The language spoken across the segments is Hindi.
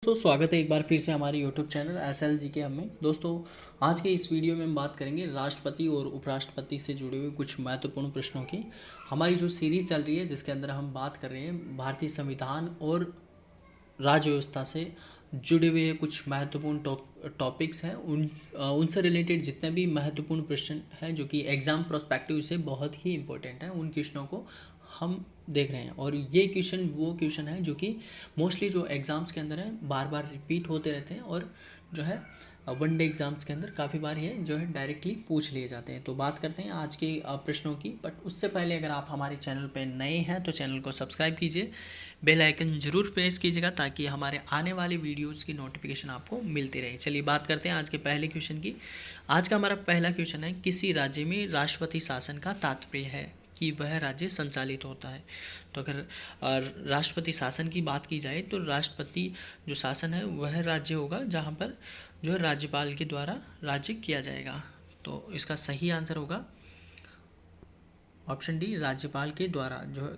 दोस्तों स्वागत है एक बार फिर से हमारे यूट्यूब चैनल SLG के हमें। दोस्तों आज के इस वीडियो में हम बात करेंगे राष्ट्रपति और उपराष्ट्रपति से जुड़े हुए कुछ महत्वपूर्ण प्रश्नों की। हमारी जो सीरीज़ चल रही है जिसके अंदर हम बात कर रहे हैं भारतीय संविधान और राज्य व्यवस्था से जुड़े हुए कुछ महत्वपूर्ण टॉपिक्स हैं। उनसे रिलेटेड जितने भी महत्वपूर्ण प्रश्न हैं जो कि एग्ज़ाम प्रोस्पेक्टिव से बहुत ही इंपॉर्टेंट हैं, उन क्वेश्चनों को हम देख रहे हैं। और ये क्वेश्चन वो क्वेश्चन है जो कि मोस्टली जो एग्ज़ाम्स के अंदर है बार बार रिपीट होते रहते हैं और जो है वनडे एग्ज़ाम्स के अंदर काफ़ी बार ये जो है डायरेक्टली पूछ लिए जाते हैं। तो बात करते हैं आज के प्रश्नों की, बट उससे पहले अगर आप हमारे चैनल पर नए हैं तो चैनल को सब्सक्राइब कीजिए, बेल आइकन ज़रूर प्रेस कीजिएगा ताकि हमारे आने वाले वीडियोज़ की नोटिफिकेशन आपको मिलती रहे। चलिए बात करते हैं आज के पहले क्वेश्चन की। आज का हमारा पहला क्वेश्चन है, किसी राज्य में राष्ट्रपति शासन का तात्पर्य है कि वह राज्य संचालित होता है। तो अगर राष्ट्रपति शासन की बात की जाए तो राष्ट्रपति जो शासन है वह राज्य होगा जहाँ पर जो है राज्यपाल के द्वारा राज्य किया जाएगा। तो इसका सही आंसर होगा ऑप्शन डी, राज्यपाल के द्वारा। जो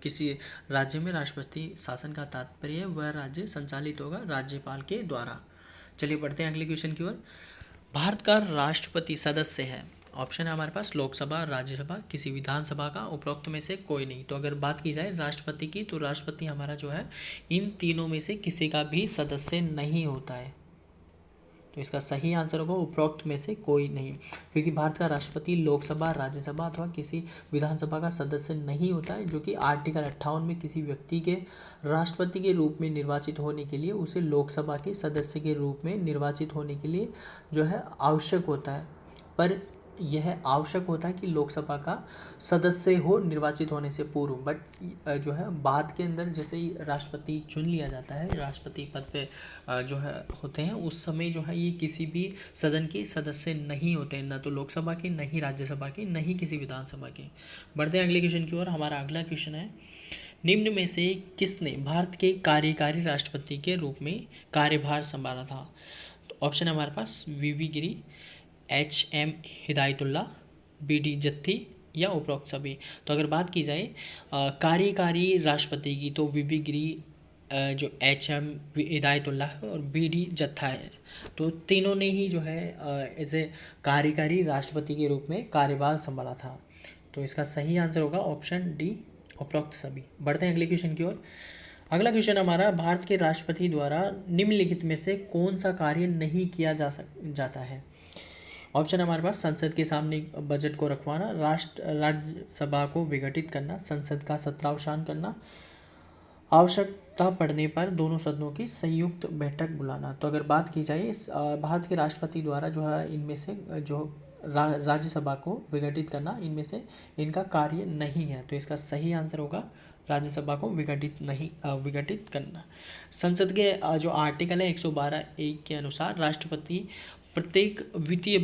किसी राज्य में राष्ट्रपति शासन का तात्पर्य है वह राज्य संचालित होगा राज्यपाल के द्वारा। चलिए बढ़ते हैं अगले क्वेश्चन की ओर। भारत का राष्ट्रपति सदस्य है, ऑप्शन है हमारे पास लोकसभा, राज्यसभा, किसी विधानसभा का, उपरोक्त में से कोई नहीं। तो अगर बात की जाए राष्ट्रपति की तो राष्ट्रपति हमारा जो है इन तीनों में से किसी का भी सदस्य नहीं होता है। तो इसका सही आंसर होगा उपरोक्त में से कोई नहीं, क्योंकि भारत का राष्ट्रपति लोकसभा, राज्यसभा अथवा किसी विधानसभा का सदस्य नहीं होता है, जो कि आर्टिकल 58 में किसी व्यक्ति के राष्ट्रपति के रूप में निर्वाचित होने के लिए उसे लोकसभा के सदस्य के रूप में निर्वाचित होने के लिए जो है आवश्यक होता है। पर यह आवश्यक होता है कि लोकसभा का सदस्य हो निर्वाचित होने से पूर्व, बट जो है बाद के अंदर जैसे ही राष्ट्रपति चुन लिया जाता है, राष्ट्रपति पद पे जो है होते हैं, उस समय जो है ये किसी भी सदन के सदस्य नहीं होते हैं, न तो लोकसभा के, न ही राज्यसभा के, न ही किसी विधानसभा के। बढ़ते हैं अगले क्वेश्चन की ओर। हमारा अगला क्वेश्चन है, निम्न में से किसने भारत के कार्यकारी राष्ट्रपति के रूप में कार्यभार संभाला था। तो ऑप्शन है हमारे पास वीवी गिरी, HM हिदायतुल्ला, BD जत्थी या उपरोक्त सभी। तो अगर बात की जाए कार्यकारी राष्ट्रपति की तो वीवी गिरी, जो HM हिदायतुल्ला है और BD जत्था है, तो तीनों ने ही जो है एज ए कार्यकारी राष्ट्रपति के रूप में कार्यभार संभाला था। तो इसका सही आंसर होगा ऑप्शन डी, उपरोक्त सभी। बढ़ते हैं अगले क्वेश्चन की ओर। अगला क्वेश्चन हमारा, भारत के राष्ट्रपति द्वारा निम्नलिखित में से कौन सा कार्य नहीं किया जाता है। ऑप्शन हमारे पास संसद के सामने बजट को रखवाना, राज्यसभा को विघटित करना, संसद का सत्रावसान करना, आवश्यकता पड़ने पर दोनों सदनों की संयुक्त बैठक बुलाना। तो अगर बात की जाए भारत के राष्ट्रपति द्वारा जो है इनमें से जो राज्यसभा को विघटित करना, इनमें से इनका कार्य नहीं है। तो इसका सही आंसर होगा राज्यसभा को विघटित करना। संसद के जो आर्टिकल है 112(1) के अनुसार राष्ट्रपति प्रत्येक वित्तीय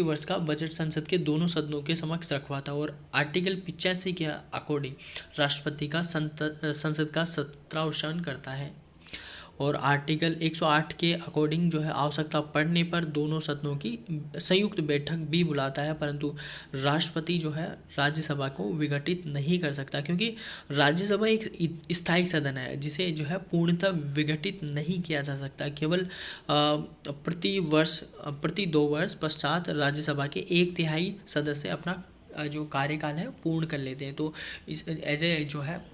वर्ष का बजट संसद के दोनों सदनों के समक्ष रखवाता और आर्टिकल 85 के अकॉर्डिंग राष्ट्रपति का संसद का सत्रावसान करता है और आर्टिकल 108 के अकॉर्डिंग जो है आवश्यकता पड़ने पर दोनों सदनों की संयुक्त बैठक भी बुलाता है। परंतु राष्ट्रपति जो है राज्यसभा को विघटित नहीं कर सकता, क्योंकि राज्यसभा एक स्थायी सदन है जिसे जो है पूर्णतः विघटित नहीं किया जा सकता। केवल प्रति 2 वर्ष पश्चात राज्यसभा के 1/3 सदस्य अपना जो कार्यकाल है पूर्ण कर लेते हैं। तो इस एज ए जो है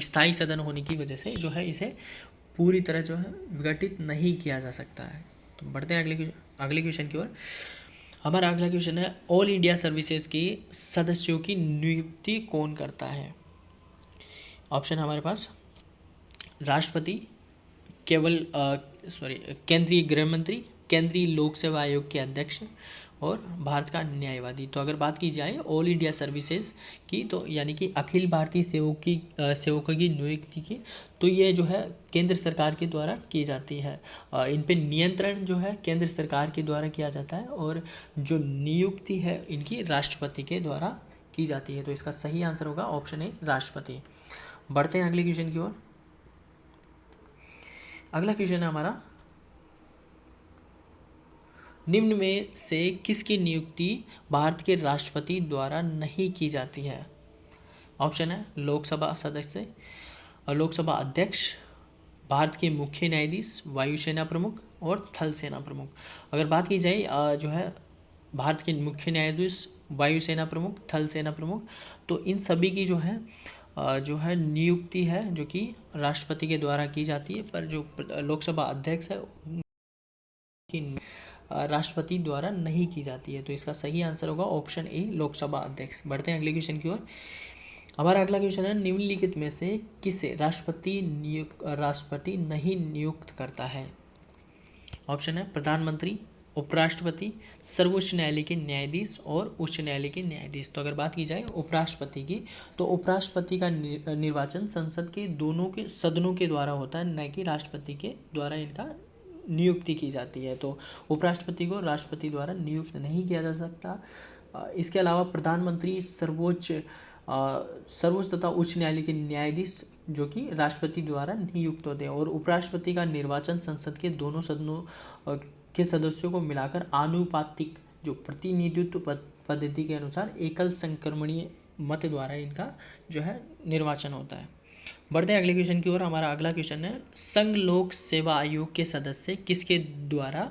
स्थायी सदन होने की वजह से जो है इसे पूरी तरह जो है विघटित नहीं किया जा सकता है। तो बढ़ते हैं अगले क्वेश्चन की ओर। हमारा अगला क्वेश्चन है, ऑल इंडिया सर्विसेज के सदस्यों की नियुक्ति कौन करता है। ऑप्शन हमारे पास राष्ट्रपति, केंद्रीय गृह मंत्री, केंद्रीय लोक सेवा आयोग के अध्यक्ष और भारत का न्यायवादी। तो अगर बात की जाए ऑल इंडिया सर्विसेज की, तो यानी कि अखिल भारतीय सेवकों की नियुक्ति की, तो ये जो है केंद्र सरकार के द्वारा की जाती है। इन पे नियंत्रण जो है केंद्र सरकार के द्वारा किया जाता है और जो नियुक्ति है इनकी राष्ट्रपति के द्वारा की जाती है। तो इसका सही आंसर होगा ऑप्शन ए, राष्ट्रपति। बढ़ते हैं अगले क्वेश्चन की ओर। अगला क्वेश्चन है हमारा, निम्न में से किसकी नियुक्ति भारत के राष्ट्रपति द्वारा नहीं की जाती है। ऑप्शन है लोकसभा सदस्य, लोकसभा अध्यक्ष, भारत के मुख्य न्यायाधीश, वायुसेना प्रमुख और थल सेना प्रमुख। अगर बात की जाए जो है भारत के मुख्य न्यायाधीश, वायुसेना प्रमुख, थल सेना प्रमुख, तो इन सभी की जो है नियुक्ति है जो कि राष्ट्रपति के द्वारा की जाती है, पर जो लोकसभा अध्यक्ष है उनकी राष्ट्रपति द्वारा नहीं की जाती है। तो इसका सही आंसर होगा ऑप्शन ए, लोकसभा अध्यक्ष। बढ़ते हैं अगले क्वेश्चन की ओर। हमारा अगला क्वेश्चन है, निम्नलिखित में से किसे राष्ट्रपति नहीं नियुक्त करता है? ऑप्शन है प्रधानमंत्री, उपराष्ट्रपति, सर्वोच्च न्यायालय के न्यायाधीश और उच्च न्यायालय के न्यायाधीश। तो अगर बात की जाए उपराष्ट्रपति की, तो उपराष्ट्रपति का निर्वाचन संसद के दोनों के सदनों के द्वारा होता है, न कि राष्ट्रपति के द्वारा इनका नियुक्ति की जाती है। तो उपराष्ट्रपति को राष्ट्रपति द्वारा नियुक्त नहीं किया जा सकता। इसके अलावा प्रधानमंत्री, सर्वोच्च तथा उच्च न्यायालय के न्यायाधीश जो कि राष्ट्रपति द्वारा नियुक्त होते हैं, और उपराष्ट्रपति का निर्वाचन संसद के दोनों सदनों के सदस्यों को मिलाकर आनुपातिक जो प्रतिनिधित्व पद्धति के अनुसार एकल संक्रमणीय मत द्वारा इनका जो है निर्वाचन होता है। बढ़ते हैं अगले क्वेश्चन की ओर। हमारा अगला क्वेश्चन है, संघ लोक सेवा आयोग के सदस्य किसके द्वारा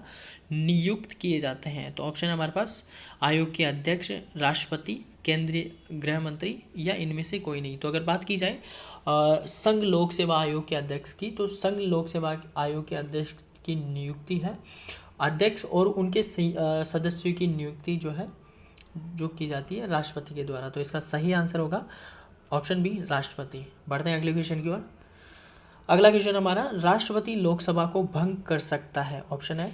नियुक्त किए जाते हैं? तो ऑप्शन है हमारे पास आयोग के अध्यक्ष, राष्ट्रपति, केंद्रीय गृह मंत्री या इनमें से कोई नहीं। तो अगर बात की जाए संघ लोक सेवा आयोग के अध्यक्ष की, तो संघ लोक सेवा आयोग के अध्यक्ष की नियुक्ति है अध्यक्ष और उनके सदस्यों की नियुक्ति जो की जाती है राष्ट्रपति के द्वारा। तो इसका सही आंसर होगा ऑप्शन बी, राष्ट्रपति। बढ़ते हैं अगले क्वेश्चन की ओर। अगला क्वेश्चन हमारा, राष्ट्रपति लोकसभा को भंग कर सकता है? ऑप्शन है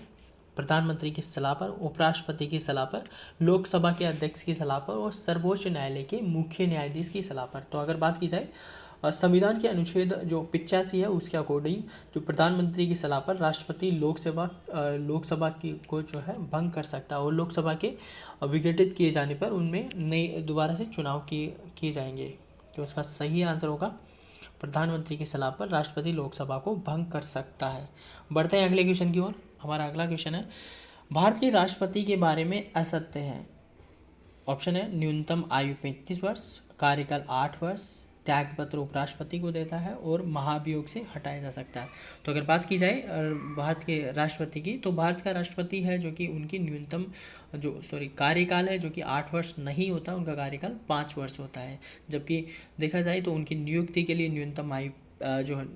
प्रधानमंत्री की सलाह पर, उपराष्ट्रपति की सलाह पर, लोकसभा के अध्यक्ष की सलाह पर और सर्वोच्च न्यायालय के मुख्य न्यायाधीश की सलाह पर। तो अगर बात की जाए संविधान के अनुच्छेद जो 85 है उसके अकॉर्डिंग जो प्रधानमंत्री की सलाह पर राष्ट्रपति लोकसभा की को जो है भंग कर सकता है, और लोकसभा के विघटित किए जाने पर उनमें नए दोबारा से चुनाव किए जाएंगे। तो इसका सही आंसर होगा प्रधानमंत्री की सलाह पर राष्ट्रपति लोकसभा को भंग कर सकता है। बढ़ते हैं अगले क्वेश्चन की ओर। हमारा अगला क्वेश्चन है, भारत के राष्ट्रपति के बारे में असत्य है। ऑप्शन है न्यूनतम आयु 35 वर्ष, कार्यकाल 8 वर्ष, त्यागपत्र उपराष्ट्रपति को देता है और महाभियोग से हटाया जा सकता है। तो अगर बात की जाए भारत के राष्ट्रपति की, तो भारत का राष्ट्रपति है जो कि उनकी न्यूनतम कार्यकाल है जो कि 8 वर्ष नहीं होता, उनका कार्यकाल 5 वर्ष होता है। जबकि देखा जाए तो उनकी नियुक्ति के लिए न्यूनतम आयु जो है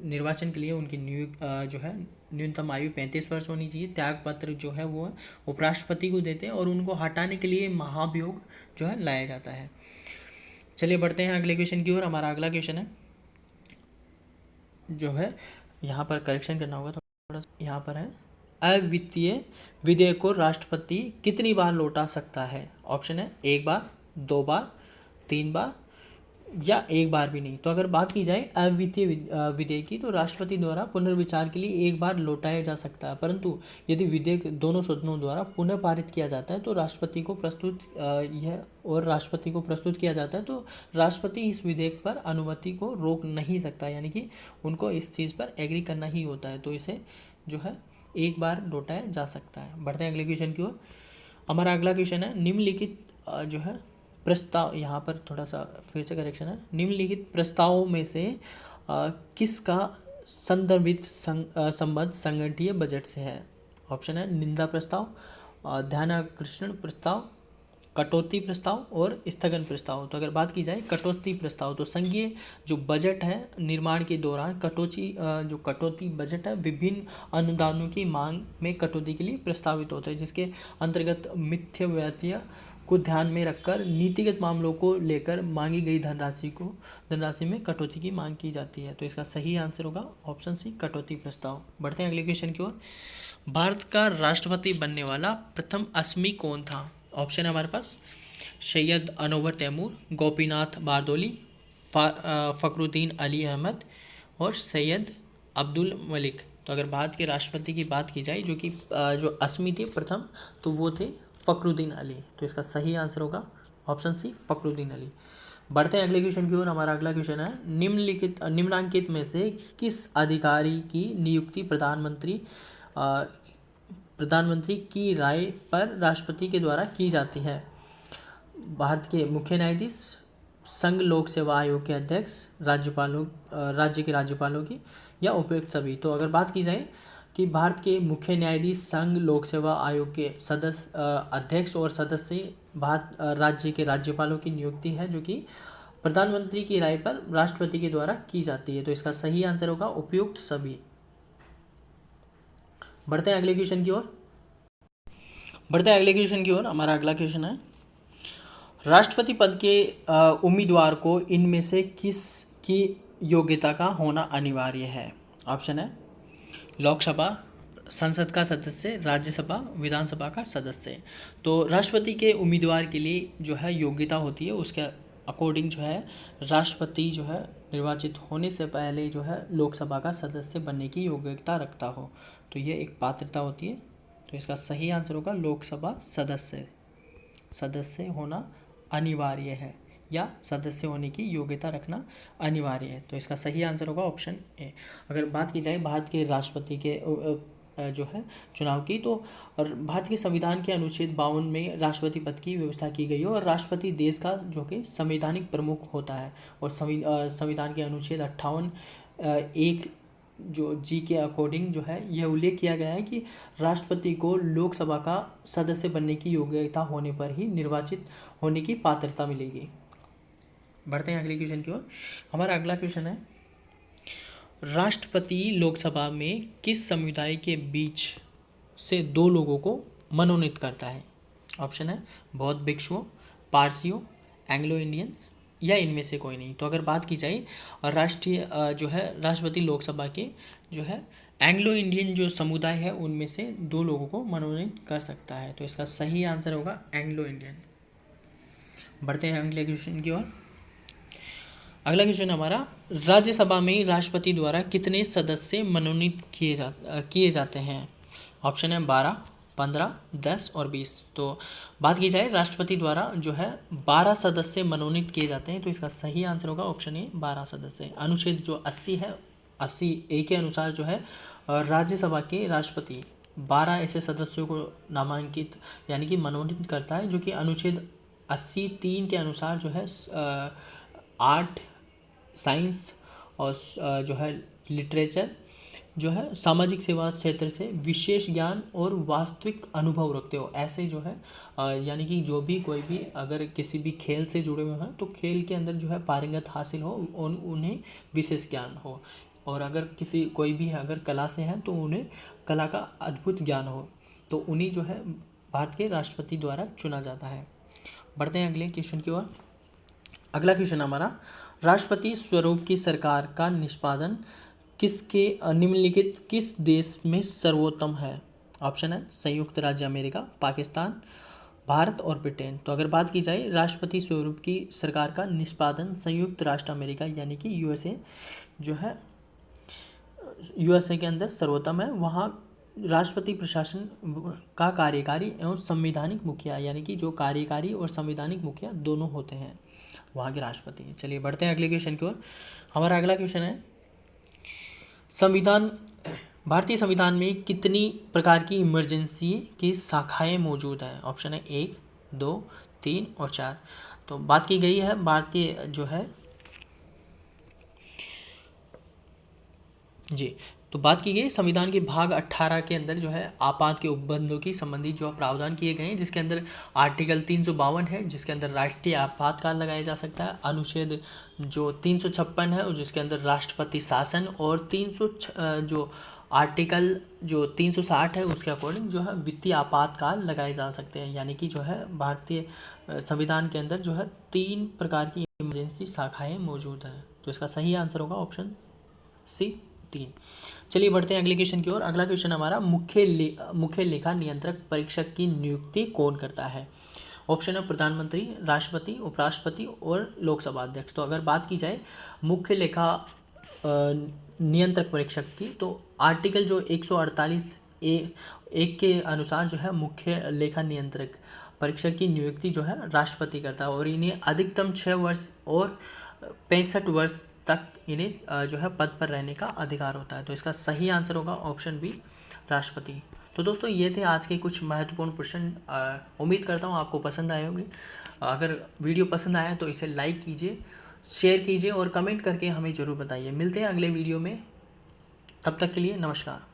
निर्वाचन के लिए उनकी न्यूनतम आयु 35 वर्ष होनी चाहिए। त्यागपत्र जो है वो उपराष्ट्रपति को देते हैं और उनको हटाने के लिए महाभियोग जो है लाया जाता है। चलिए बढ़ते हैं अगले क्वेश्चन की ओर। हमारा अगला क्वेश्चन है जो है, यहाँ पर करेक्शन करना होगा थोड़ा सा, यहाँ पर है अवित्तीय विधेयक को राष्ट्रपति कितनी बार लौटा सकता है? ऑप्शन है 1 बार, 2 बार, 3 बार या 1 बार भी नहीं। तो अगर बात की जाए अवित्तीय विधेयक की, तो राष्ट्रपति द्वारा पुनर्विचार के लिए 1 बार लौटाया जा सकता है, परंतु यदि विधेयक दोनों सदनों द्वारा पुनः पारित किया जाता है तो राष्ट्रपति को प्रस्तुत किया जाता है, तो राष्ट्रपति इस विधेयक पर अनुमति को रोक नहीं सकता, यानी कि उनको इस चीज़ पर एग्री करना ही होता है। तो इसे जो है 1 बार लौटाया जा सकता है। बढ़ते हैं अगले क्वेश्चन की ओर। हमारा अगला क्वेश्चन है, निम्नलिखित जो है प्रस्ताव, यहाँ पर थोड़ा सा फिर से करेक्शन है, निम्नलिखित प्रस्तावों में से किसका संदर्भित संबंध संगठनीय बजट से है? ऑप्शन है निंदा प्रस्ताव, ध्यानाकर्षण प्रस्ताव, कटौती प्रस्ताव और स्थगन प्रस्ताव। तो अगर बात की जाए कटौती प्रस्ताव, तो संघीय जो बजट है निर्माण के दौरान कटौती बजट है विभिन्न अनुदानों की मांग में कटौती के लिए प्रस्तावित होता है, जिसके अंतर्गत मिथ्याव्यय को ध्यान में रखकर नीतिगत मामलों को लेकर मांगी गई धनराशि में कटौती की मांग की जाती है। तो इसका सही आंसर होगा ऑप्शन सी, कटौती प्रस्ताव। बढ़ते हैं अगले क्वेश्चन की ओर। भारत का राष्ट्रपति बनने वाला प्रथम असमी कौन था? ऑप्शन है हमारे पास सैयद अनवर तैमूर, गोपीनाथ बारदौली, फखरुद्दीन अली अहमद और सैयद अब्दुल मलिक। तो अगर भारत के राष्ट्रपति की बात की जाए जो असमी थे प्रथम, तो वो थे फखरुद्दीन अली। तो इसका सही आंसर होगा ऑप्शन सी, फखरुद्दीन अली। बढ़ते हैं अगले क्वेश्चन की ओर। हमारा अगला क्वेश्चन है, निम्नलिखित में से किस अधिकारी की नियुक्ति प्रधानमंत्री की राय पर राष्ट्रपति के द्वारा की जाती है? भारत के मुख्य न्यायाधीश, संघ लोक सेवा आयोग के अध्यक्ष, राज्य के राज्यपालों की या उपयुक्त सभी। तो अगर बात की जाए कि भारत के मुख्य न्यायाधीश संघ लोक सेवा आयोग के सदस्य अध्यक्ष और सदस्य भारत राज्य के राज्यपालों की नियुक्ति है, जो कि प्रधानमंत्री की राय पर राष्ट्रपति के द्वारा की जाती है। तो इसका सही आंसर होगा उपयुक्त सभी। बढ़ते हैं अगले क्वेश्चन की ओर। हमारा अगला क्वेश्चन है, राष्ट्रपति पद के उम्मीदवार को इनमें से किस की योग्यता का होना अनिवार्य है? ऑप्शन है लोकसभा, संसद का सदस्य, राज्यसभा, विधानसभा का सदस्य। तो राष्ट्रपति के उम्मीदवार के लिए जो है योग्यता होती है, उसके अकॉर्डिंग जो है राष्ट्रपति जो है निर्वाचित होने से पहले जो है लोकसभा का सदस्य बनने की योग्यता रखता हो, तो ये एक पात्रता होती है। तो इसका सही आंसर होगा लोकसभा सदस्य होना अनिवार्य है, या सदस्य होने की योग्यता रखना अनिवार्य है। तो इसका सही आंसर होगा ऑप्शन ए। अगर बात की जाए भारत के राष्ट्रपति के जो है चुनाव की, तो भारत के संविधान के अनुच्छेद 52 में राष्ट्रपति पद की व्यवस्था की गई है और राष्ट्रपति देश का जो कि संवैधानिक प्रमुख होता है। और संविधान के अनुच्छेद 58 एक जो जी के अकॉर्डिंग जो है यह उल्लेख किया गया है कि राष्ट्रपति को लोकसभा का सदस्य बनने की योग्यता होने पर ही निर्वाचित होने की पात्रता मिलेगी। बढ़ते हैं अगले क्वेश्चन की ओर। हमारा अगला क्वेश्चन है, राष्ट्रपति लोकसभा में किस समुदाय के बीच से 2 लोगों को मनोनीत करता है? ऑप्शन है बौद्ध भिक्षुओं, पारसियों, एंग्लो इंडियंस, या इनमें से कोई नहीं। तो अगर बात की जाए राष्ट्रीय जो है राष्ट्रपति लोकसभा के जो है एंग्लो इंडियन जो समुदाय है उनमें से 2 लोगों को मनोनीत कर सकता है। तो इसका सही आंसर होगा एंग्लो इंडियन। बढ़ते हैं अगले क्वेश्चन की ओर। अगला क्वेश्चन हमारा, राज्यसभा में राष्ट्रपति द्वारा कितने सदस्य मनोनीत किए जाते हैं? ऑप्शन है 12, 15, 10 और 20। तो बात की जाए राष्ट्रपति द्वारा जो है 12 सदस्य मनोनीत किए जाते हैं। तो इसका सही आंसर होगा ऑप्शन ए 12 सदस्य। अनुच्छेद जो 80 है, 80A के अनुसार जो है राज्यसभा के राष्ट्रपति 12 ऐसे सदस्यों को नामांकित यानी कि मनोनीत करता है, जो कि अनुच्छेद 80(3) के अनुसार जो है आर्ट, साइंस और जो है लिटरेचर जो है सामाजिक सेवा क्षेत्र से विशेष ज्ञान और वास्तविक अनुभव रखते हो, ऐसे जो है यानी कि जो भी कोई भी अगर किसी भी खेल से जुड़े हुए हैं तो खेल के अंदर जो है पारंगत हासिल हो, उन्हें विशेष ज्ञान हो, और अगर कोई भी अगर कला से हैं तो उन्हें कला का अद्भुत ज्ञान हो, तो उन्हीं जो है भारत के राष्ट्रपति द्वारा चुना जाता है। बढ़ते हैं अगले क्वेश्चन की ओर। अगला क्वेश्चन हमारा, राष्ट्रपति स्वरूप की सरकार का निष्पादन किसके निम्नलिखित किस देश में सर्वोत्तम है? ऑप्शन है संयुक्त राज्य अमेरिका, पाकिस्तान, भारत और ब्रिटेन। तो अगर बात की जाए राष्ट्रपति स्वरूप की सरकार का निष्पादन संयुक्त राष्ट्र अमेरिका यानी कि यूएसए जो है यूएसए के अंदर सर्वोत्तम है। वहाँ राष्ट्रपति प्रशासन का कार्यकारी एवं संवैधानिक मुखिया यानी कि जो कार्यकारी और संवैधानिक मुखिया दोनों होते हैं वहाँ के राष्ट्रपति। चलिए बढ़ते हैं अगले क्वेश्चन की ओर। हमारा अगला क्वेश्चन है, भारतीय संविधान में कितनी प्रकार की इमरजेंसी की शाखाएं मौजूद हैं? ऑप्शन है 1, 2, 3 और 4। तो बात की गई है भारतीय जो है तो बात की गई संविधान के भाग 18 के अंदर जो है आपात के उपबंधों की संबंधित जो प्रावधान किए गए हैं, जिसके अंदर आर्टिकल 352 है जिसके अंदर राष्ट्रीय आपातकाल लगाया जा सकता है, अनुच्छेद जो 356 है और जिसके अंदर राष्ट्रपति शासन, और जो आर्टिकल जो 360 है उसके अकॉर्डिंग जो है वित्तीय आपातकाल लगाए जा सकते हैं। यानी कि जो है भारतीय संविधान के अंदर जो है 3 प्रकार की इमरजेंसी शाखाएँ मौजूद हैं। तो इसका सही आंसर होगा ऑप्शन सी 3। चलिए बढ़ते हैं अगले क्वेश्चन की ओर। अगला क्वेश्चन हमारा, मुख्य लेखा नियंत्रक परीक्षक की नियुक्ति कौन करता है? ऑप्शन है प्रधानमंत्री, राष्ट्रपति, उपराष्ट्रपति और लोकसभा अध्यक्ष। तो अगर बात की जाए मुख्य लेखा नियंत्रक परीक्षक की, तो आर्टिकल जो 148(1) के अनुसार जो है मुख्य लेखा नियंत्रक परीक्षक की नियुक्ति जो है राष्ट्रपति करता है, और इन्हें अधिकतम 6 वर्ष और 65 वर्ष तक इन्हें जो है पद पर रहने का अधिकार होता है। तो इसका सही आंसर होगा ऑप्शन बी राष्ट्रपति। तो दोस्तों ये थे आज के कुछ महत्वपूर्ण प्रश्न। उम्मीद करता हूँ आपको पसंद आए होंगे। अगर वीडियो पसंद आया तो इसे लाइक कीजिए, शेयर कीजिए और कमेंट करके हमें ज़रूर बताइए। मिलते हैं अगले वीडियो में। तब तक के लिए नमस्कार।